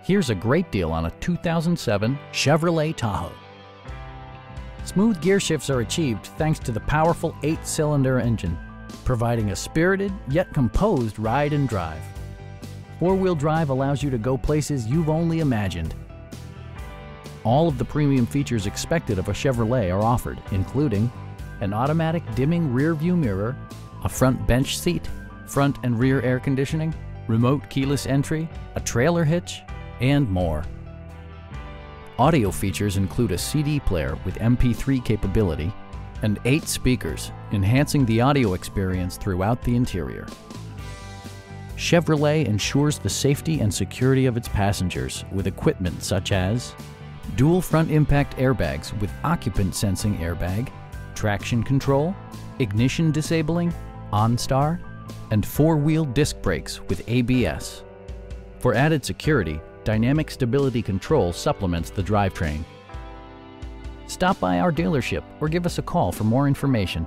Here's a great deal on a 2007 Chevrolet Tahoe. Smooth gear shifts are achieved thanks to the powerful 8-cylinder engine, providing a spirited yet composed ride and drive. Four-wheel drive allows you to go places you've only imagined. All of the premium features expected of a Chevrolet are offered, including an automatic dimming rear-view mirror, a front bench seat, front and rear air conditioning, remote keyless entry, a trailer hitch, and more. Audio features include a CD player with MP3 capability and 8 speakers, enhancing the audio experience throughout the interior. Chevrolet ensures the safety and security of its passengers with equipment such as dual front impact airbags with occupant sensing airbag, traction control, ignition disabling, OnStar, and 4-wheel disc brakes with ABS. For added security, dynamic stability control supplements the drivetrain. Stop by our dealership or give us a call for more information.